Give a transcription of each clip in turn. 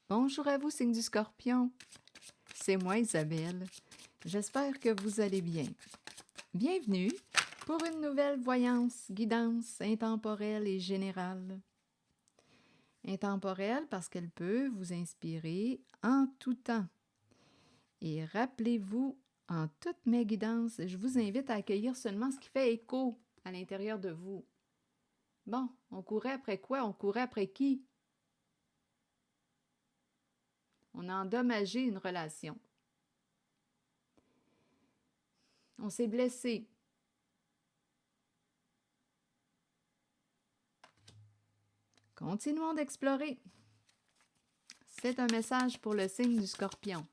Bonjour à vous, signe du Scorpion. C'est moi, Isabelle. J'espère que vous allez bien. Bienvenue pour une nouvelle voyance, guidance intemporelle et générale. Intemporelle parce qu'elle peut vous inspirer en tout temps. Et rappelez-vous, en toutes mes guidances, je vous invite à accueillir seulement ce qui fait écho à l'intérieur de vous. Bon, on courait après quoi? On courait après qui? On a endommagé une relation. On s'est blessé. Continuons d'explorer. C'est un message pour le signe du Scorpion.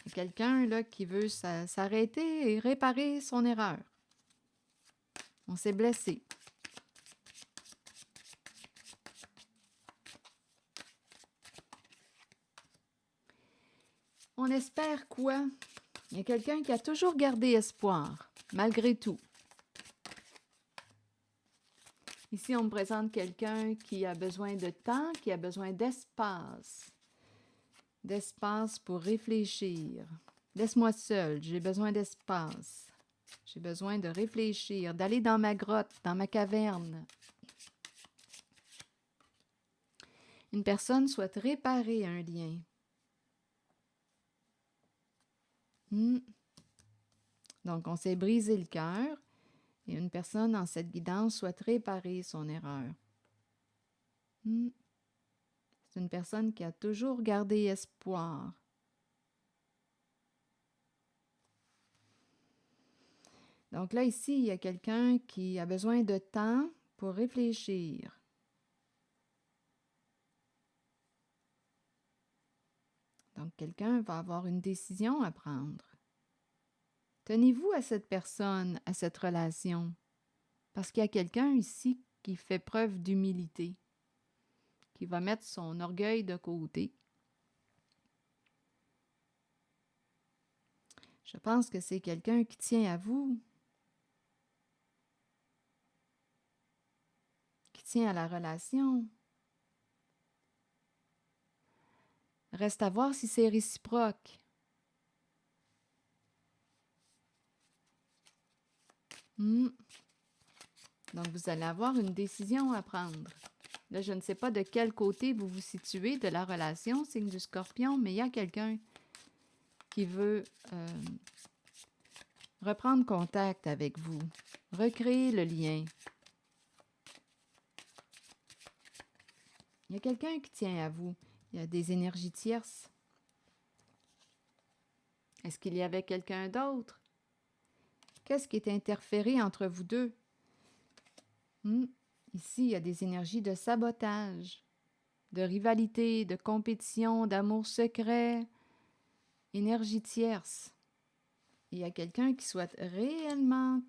Il y a quelqu'un là qui veut s'arrêter et réparer son erreur. On s'est blessé. On espère quoi? Il y a quelqu'un qui a toujours gardé espoir, malgré tout. Ici, on me présente quelqu'un qui a besoin de temps, qui a besoin d'espace. D'espace pour réfléchir. Laisse-moi seul, j'ai besoin d'espace. J'ai besoin de réfléchir, d'aller dans ma grotte, dans ma caverne. Une personne souhaite réparer un lien. Donc, on s'est brisé le cœur et une personne en cette guidance souhaite réparer son erreur. C'est une personne qui a toujours gardé espoir. Donc là, ici, il y a quelqu'un qui a besoin de temps pour réfléchir. Donc, quelqu'un va avoir une décision à prendre. Tenez-vous à cette personne, à cette relation, parce qu'il y a quelqu'un ici qui fait preuve d'humilité, qui va mettre son orgueil de côté. Je pense que c'est quelqu'un qui tient à vous, qui tient à la relation. Reste à voir si c'est réciproque. Donc, vous allez avoir une décision à prendre. Là, je ne sais pas de quel côté vous vous situez de la relation, signe du Scorpion, mais il y a quelqu'un qui veut reprendre contact avec vous, recréer le lien. Il y a quelqu'un qui tient à vous. Il y a des énergies tierces. Est-ce qu'il y avait quelqu'un d'autre? Qu'est-ce qui est interféré entre vous deux? Ici, il y a des énergies de sabotage, de rivalité, de compétition, d'amour secret, énergie tierce. Il y a quelqu'un qui souhaite réellement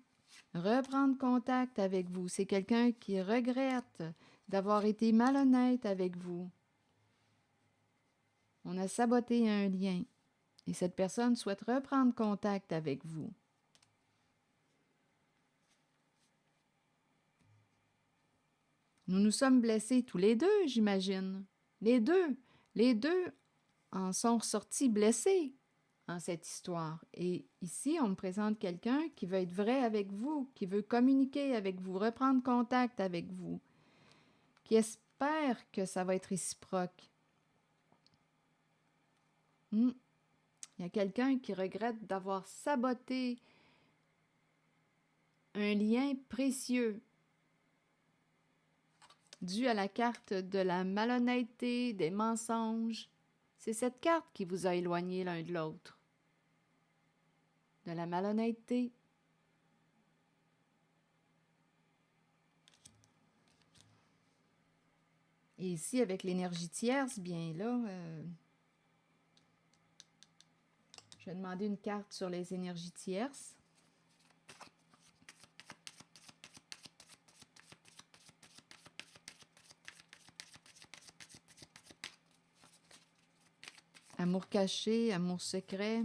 reprendre contact avec vous. C'est quelqu'un qui regrette d'avoir été malhonnête avec vous. On a saboté un lien et cette personne souhaite reprendre contact avec vous. Nous nous sommes blessés tous les deux, j'imagine. Les deux en sont ressortis blessés en cette histoire. Et ici, on me présente quelqu'un qui veut être vrai avec vous, qui veut communiquer avec vous, reprendre contact avec vous, qui espère que ça va être réciproque. Il y a quelqu'un qui regrette d'avoir saboté un lien précieux dû à la carte de la malhonnêteté, des mensonges. C'est cette carte qui vous a éloigné l'un de l'autre. De la malhonnêteté. Et ici, avec l'énergie tierce, bien là, je vais demander une carte sur les énergies tierces. Amour caché, amour secret.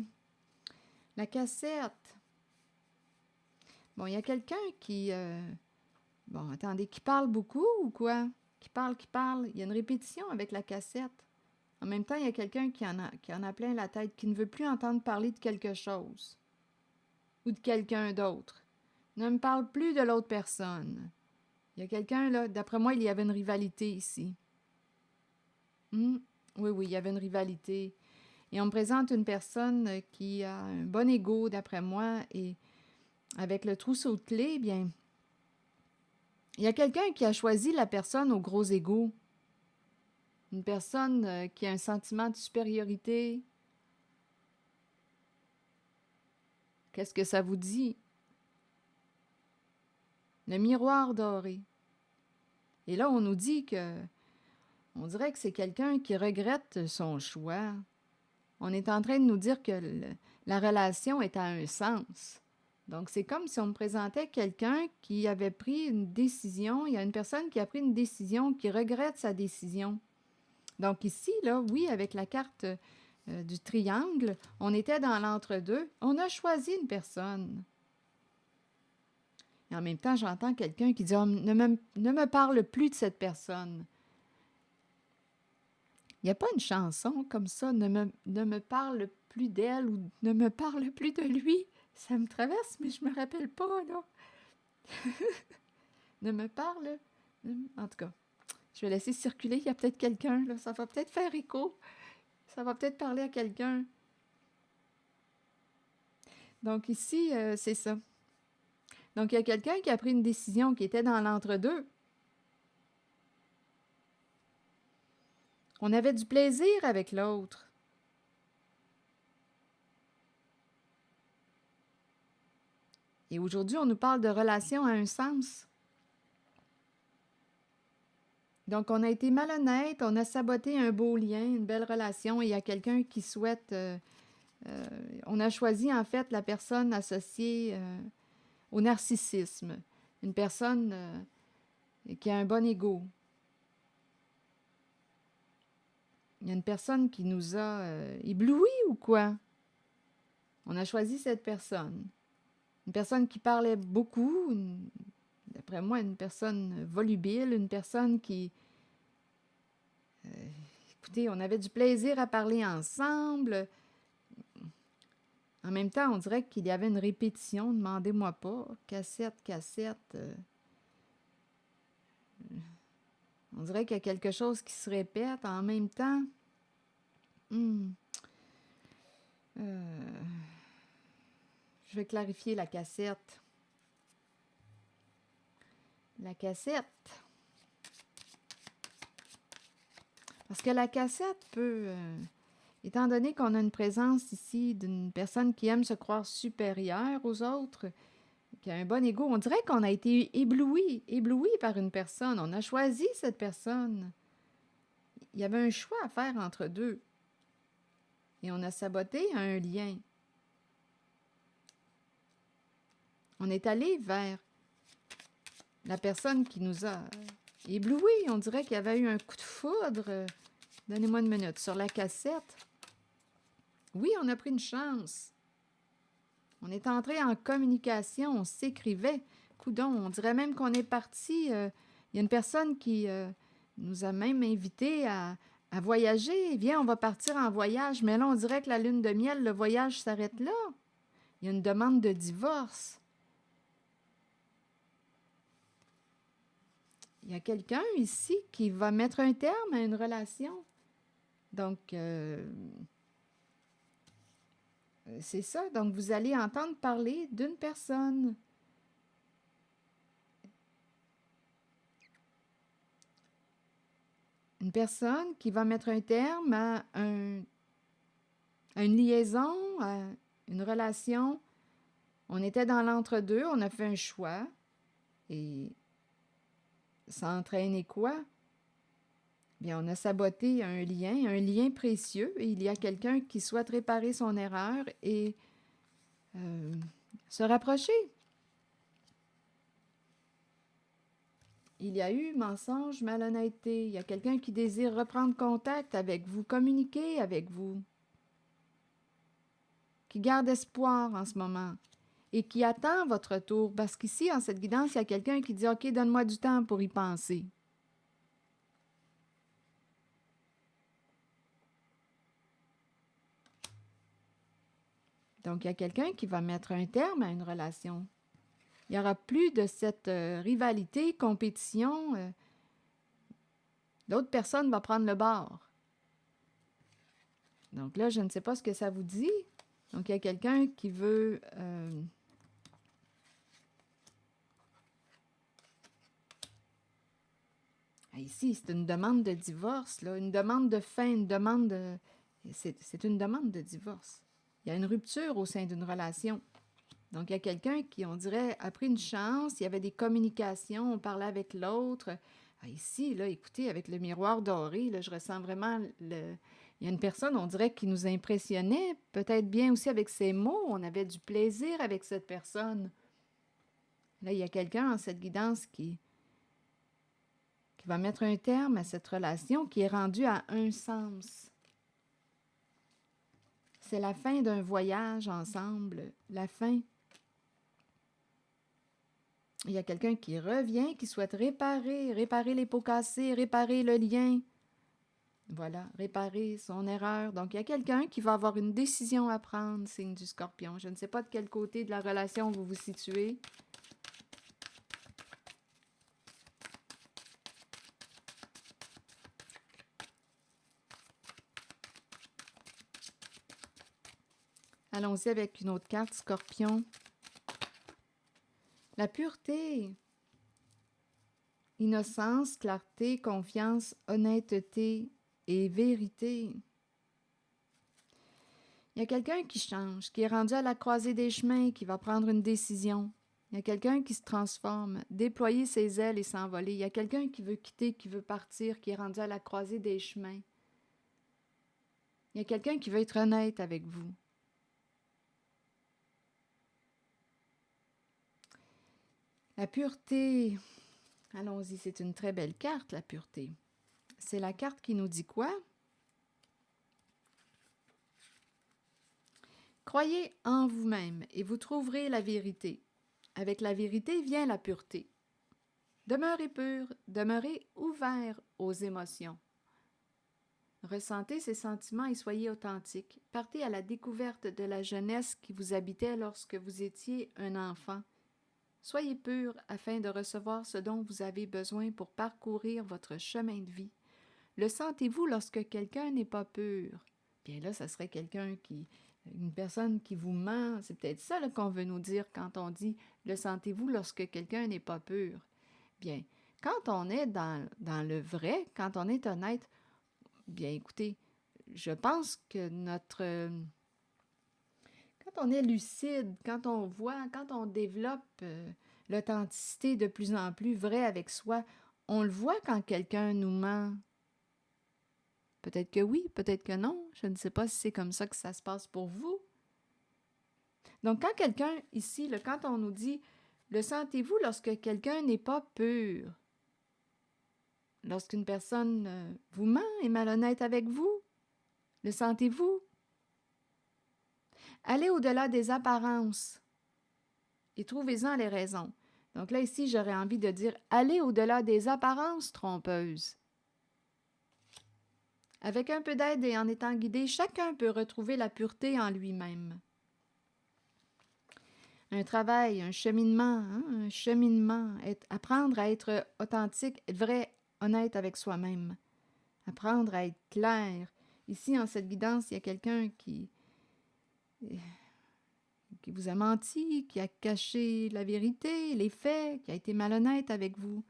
La cassette. Bon, il y a quelqu'un qui Bon, attendez, qui parle beaucoup ou quoi? Qui parle, qui parle? Il y a une répétition avec la cassette. En même temps, il y a quelqu'un qui en a plein la tête, qui ne veut plus entendre parler de quelque chose ou de quelqu'un d'autre. Ne me parle plus de l'autre personne. Il y a quelqu'un, là, d'après moi, il y avait une rivalité ici. Oui, oui, il y avait une rivalité. Et on me présente une personne qui a un bon ego, d'après moi, et avec le trousseau de clés, bien, il y a quelqu'un qui a choisi la personne au gros ego. Une personne qui a un sentiment de supériorité. Qu'est-ce que ça vous dit? Le miroir doré. Et là, on nous dit que, on dirait que c'est quelqu'un qui regrette son choix. On est en train de nous dire que la relation est à un sens. Donc, c'est comme si on me présentait quelqu'un qui avait pris une décision. Il y a une personne qui a pris une décision, qui regrette sa décision. Donc ici, là, oui, avec la carte du triangle, on était dans l'entre-deux. On a choisi une personne. Et en même temps, j'entends quelqu'un qui dit oh, ne me parle plus de cette personne. Il n'y a pas une chanson comme ça, ne me parle plus d'elle ou ne me parle plus de lui. Ça me traverse, mais je me rappelle pas, là. Ne me parle. En tout cas, je vais laisser circuler. Il y a peut-être quelqu'un, là. Ça va peut-être faire écho. Ça va peut-être parler à quelqu'un. Donc ici, c'est ça. Donc il y a quelqu'un qui a pris une décision qui était dans l'entre-deux. On avait du plaisir avec l'autre. Et aujourd'hui, on nous parle de relation à un sens. Donc, on a été malhonnête, on a saboté un beau lien, une belle relation, et il y a quelqu'un qui souhaite... on a choisi, en fait, la personne associée au narcissisme. Une personne qui a un bon ego. Il y a une personne qui nous a éblouis ou quoi? On a choisi cette personne. Une personne qui parlait beaucoup, d'après moi, une personne volubile, une personne qui... écoutez, on avait du plaisir à parler ensemble. En même temps, on dirait qu'il y avait une répétition, demandez-moi pas. Cassette, cassette. On dirait qu'il y a quelque chose qui se répète en même temps. Je vais clarifier la cassette. La cassette. Parce que la cassette peut... étant donné qu'on a une présence ici d'une personne qui aime se croire supérieure aux autres, qui a un bon ego, on dirait qu'on a été ébloui par une personne. On a choisi cette personne. Il y avait un choix à faire entre deux. Et on a saboté un lien. On est allé vers la personne qui nous a ébloui. On dirait qu'il y avait eu un coup de foudre. Donnez-moi une minute. Sur la cassette. Oui, on a pris une chance. On est entré en communication. On s'écrivait. Coudon, on dirait même qu'on est parti. Il y a une personne qui nous a même invités à voyager. Viens, on va partir en voyage. Mais là, on dirait que la lune de miel, le voyage s'arrête là. Il y a une demande de divorce. Il y a quelqu'un ici qui va mettre un terme à une relation. Donc, c'est ça. Donc, vous allez entendre parler d'une personne. Une personne qui va mettre un terme à une liaison, à une relation. On était dans l'entre-deux, on a fait un choix. Et ça entraînait quoi? Bien, on a saboté un lien précieux, et il y a quelqu'un qui souhaite réparer son erreur et se rapprocher. Il y a eu mensonge, malhonnêteté. Il y a quelqu'un qui désire reprendre contact avec vous, communiquer avec vous, qui garde espoir en ce moment. et qui attend votre retour. Parce qu'ici, en cette guidance, il y a quelqu'un qui dit « Ok, donne-moi du temps pour y penser. » Donc, il y a quelqu'un qui va mettre un terme à une relation. Il n'y aura plus de cette rivalité, compétition. L'autre personne va prendre le bord. Donc là, je ne sais pas ce que ça vous dit. Donc, il y a quelqu'un qui veut... ici, c'est une demande de divorce, là, une demande de fin, une demande de... C'est une demande de divorce. Il y a une rupture au sein d'une relation. Donc, il y a quelqu'un qui, on dirait, a pris une chance, il y avait des communications, on parlait avec l'autre. Ici, là, écoutez, avec le miroir doré, là, je ressens vraiment le... Il y a une personne, on dirait, qui nous impressionnait, peut-être bien aussi avec ses mots, on avait du plaisir avec cette personne. Là, il y a quelqu'un en cette guidance qui va mettre un terme à cette relation qui est rendue à un sens. C'est la fin d'un voyage ensemble, la fin. Il y a quelqu'un qui revient, qui souhaite réparer les pots cassés, réparer le lien. Voilà, réparer son erreur. Donc, il y a quelqu'un qui va avoir une décision à prendre, signe du Scorpion. Je ne sais pas de quel côté de la relation vous vous situez. Allons-y avec une autre carte, Scorpion. La pureté. Innocence, clarté, confiance, honnêteté et vérité. Il y a quelqu'un qui change, qui est rendu à la croisée des chemins, qui va prendre une décision. Il y a quelqu'un qui se transforme, déployer ses ailes et s'envoler. Il y a quelqu'un qui veut quitter, qui veut partir, qui est rendu à la croisée des chemins. Il y a quelqu'un qui veut être honnête avec vous. La pureté. Allons-y, c'est une très belle carte, la pureté. C'est la carte qui nous dit quoi? Croyez en vous-même et vous trouverez la vérité. Avec la vérité vient la pureté. Demeurez pur, demeurez ouvert aux émotions. Ressentez ces sentiments et soyez authentique. Partez à la découverte de la jeunesse qui vous habitait lorsque vous étiez un enfant. Soyez pur afin de recevoir ce dont vous avez besoin pour parcourir votre chemin de vie. Le sentez-vous lorsque quelqu'un n'est pas pur? Bien là, ça serait une personne qui vous ment. C'est peut-être ça qu'on veut nous dire quand on dit « le sentez-vous lorsque quelqu'un n'est pas pur ». Bien, quand on est dans le vrai, quand on est honnête, bien écoutez, je pense que quand on est lucide, quand on voit, quand on développe l'authenticité de plus en plus vraie avec soi, on le voit quand quelqu'un nous ment. Peut-être que oui, peut-être que non. Je ne sais pas si c'est comme ça que ça se passe pour vous. Donc, quand quelqu'un, ici, quand on nous dit « le sentez-vous lorsque quelqu'un n'est pas pur », lorsqu'une personne vous ment, est malhonnête avec vous, le sentez-vous? Allez au-delà des apparences et trouvez-en les raisons. Donc là, ici, j'aurais envie de dire « allez au-delà des apparences trompeuses ». Avec un peu d'aide et en étant guidé, chacun peut retrouver la pureté en lui-même. Un travail, un cheminement, apprendre à être authentique, être vrai, honnête avec soi-même. Apprendre à être clair. Ici, en cette guidance, il y a quelqu'un qui vous a menti, qui a caché la vérité, les faits, qui a été malhonnête avec vous.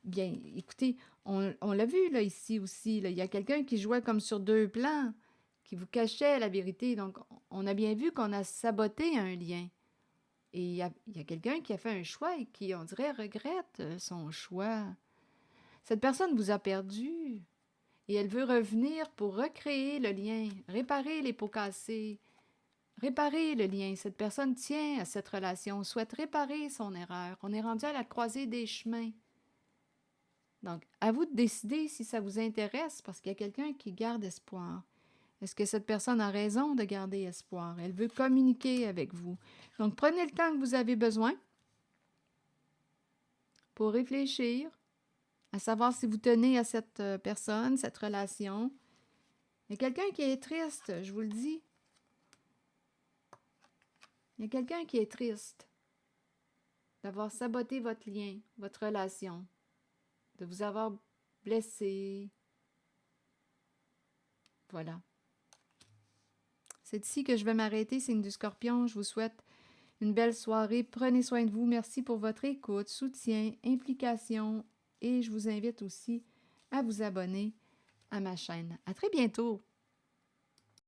Bien, écoutez, on l'a vu là ici aussi, là, il y a quelqu'un qui jouait comme sur deux plans, qui vous cachait la vérité. Donc, on a bien vu qu'on a saboté un lien. Et il y a quelqu'un qui a fait un choix et qui, on dirait, regrette son choix. Cette personne vous a perdu et elle veut revenir pour recréer le lien, réparer les pots cassés, réparer le lien. Cette personne tient à cette relation, souhaite réparer son erreur. On est rendu à la croisée des chemins. Donc, à vous de décider si ça vous intéresse parce qu'il y a quelqu'un qui garde espoir. Est-ce que cette personne a raison de garder espoir? Elle veut communiquer avec vous. Donc, prenez le temps que vous avez besoin pour réfléchir, à savoir si vous tenez à cette personne, cette relation. Il y a quelqu'un qui est triste, je vous le dis. Il y a quelqu'un qui est triste d'avoir saboté votre lien, votre relation, de vous avoir blessé. Voilà. C'est ici que je vais m'arrêter, signe du Scorpion. Je vous souhaite une belle soirée. Prenez soin de vous. Merci pour votre écoute, soutien, implication. Et je vous invite aussi à vous abonner à ma chaîne. À très bientôt!